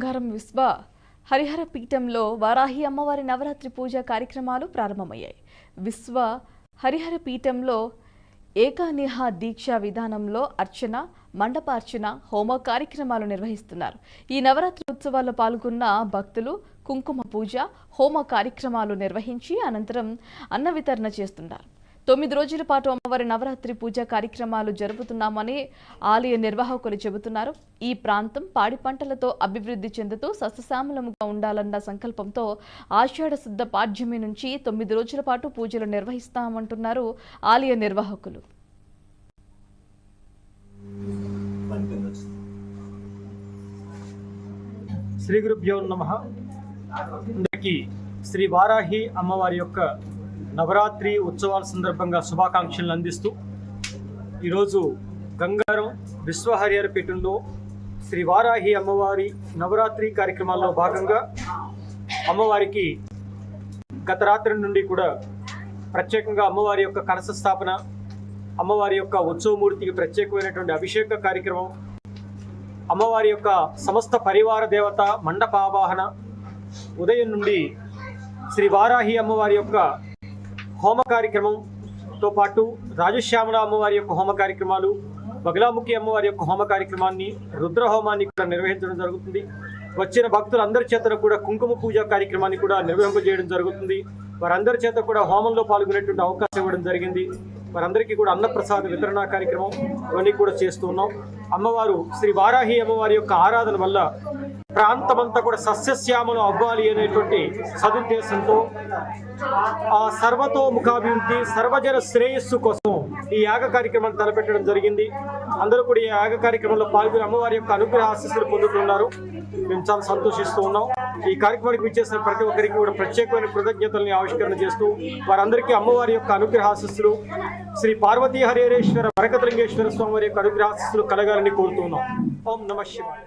గంగారం విశ్వ హరిహర పీఠంలో వారాహి అమ్మవారి నవరాత్రి పూజా కార్యక్రమాలు ప్రారంభమయ్యాయి. విశ్వ హరిహర పీఠంలో ఏకానిహ దీక్షా విధానంలో అర్చన, మండపార్చన, హోమ కార్యక్రమాలు నిర్వహిస్తున్నారు. ఈ నవరాత్రి ఉత్సవాల్లో పాల్గొన్న భక్తులు కుంకుమ పూజ, హోమ కార్యక్రమాలు నిర్వహించి అనంతరం అన్న వితరణ చేస్తున్నారు. 9 రోజుల పాటు అమ్మవారి నవరాత్రి పూజా కార్యక్రమాలు జరుపుతున్నామని ఆలయ నిర్వాహకులు చెబుతున్నారు. ఈ ప్రాంతం పాడి పంటలతో అభివృద్ధి చెందుతూ సస్యశ్యామలముగా ఉండాలన్న సంకల్పంతో ఆషాఢ శుద్ధ పాడ్యమి నుంచి 9 రోజుల పాటు పూజలు నిర్వహిస్తామంటున్నారు ఆలయ నిర్వాహకులు. శ్రీ గురుభ్యో నమః. అందరికీ శ్రీ వారాహి అమ్మవారి యొక్క నవరాత్రి ఉత్సవాల సందర్భంగా శుభాకాంక్షలను అందిస్తూ ఈరోజు గంగారం విశ్వ హరిహర పీఠంలో శ్రీ వారాహి అమ్మవారి నవరాత్రి కార్యక్రమాల్లో భాగంగా అమ్మవారికి గత రాత్రి నుండి కూడా ప్రత్యేకంగా అమ్మవారి యొక్క కలశ స్థాపన, అమ్మవారి యొక్క ఉత్సవమూర్తికి ప్రత్యేకమైనటువంటి అభిషేక కార్యక్రమం, అమ్మవారి యొక్క సమస్త పరివార దేవత మండపావాహన, ఉదయం నుండి శ్రీ వారాహి అమ్మవారి యొక్క హోమ కార్యక్రమంతో పాటు రాజశ్యామల అమ్మవారి యొక్క హోమ కార్యక్రమాలు, బగలాముఖి అమ్మవారి యొక్క హోమ కార్యక్రమాన్ని, రుద్రహోమాన్ని కూడా నిర్వహించడం జరుగుతుంది. వచ్చిన భక్తులందరి చేత కూడా కుంకుమ పూజా కార్యక్రమాన్ని కూడా నిర్వహింపజేయడం జరుగుతుంది. వారందరి చేత కూడా హోమంలో పాల్గొనేటువంటి అవకాశం ఇవ్వడం జరిగింది. వారందరికీ కూడా అన్నప్రసాద వితరణ కార్యక్రమం ఇవన్నీ కూడా చేస్తూ ఉన్నాం. అమ్మవారు శ్రీ వారాహి అమ్మవారి యొక్క ఆరాధన వల్ల ప్రాంతమంతా కూడా సస్యశ్యామలం అవ్వాలి అనేటువంటి సదుద్దేశంతో ఆ సర్వతోముఖాభివృద్ధి, సర్వజన శ్రేయస్సు కోసం ఈ యాగ కార్యక్రమాన్ని తలపెట్టడం జరిగింది. అందరూ కూడా ఈ యాగ కార్యక్రమంలో పాల్గొని అమ్మవారి యొక్క అనుగ్రహ ఆశీస్సులు పొందుతున్నారు. మేము చాలా సంతోషిస్తూ ఉన్నాం. ఈ కార్యక్రమానికి విచ్చేసిన ప్రతి ఒక్కరికి కూడా ప్రత్యేకమైన కృతజ్ఞతల్ని ఆవిష్కరణ చేస్తూ వారందరికీ అమ్మవారి యొక్క అనుగ్రహ ఆశీస్సులు, శ్రీ పార్వతీ హరిహరేశ్వర వరకతలింగేశ్వర స్వామి వారి యొక్క అనుగ్రహ ఆశీస్సులు కలగాలని కోరుతున్నాం. ఓం నమః శివాయ.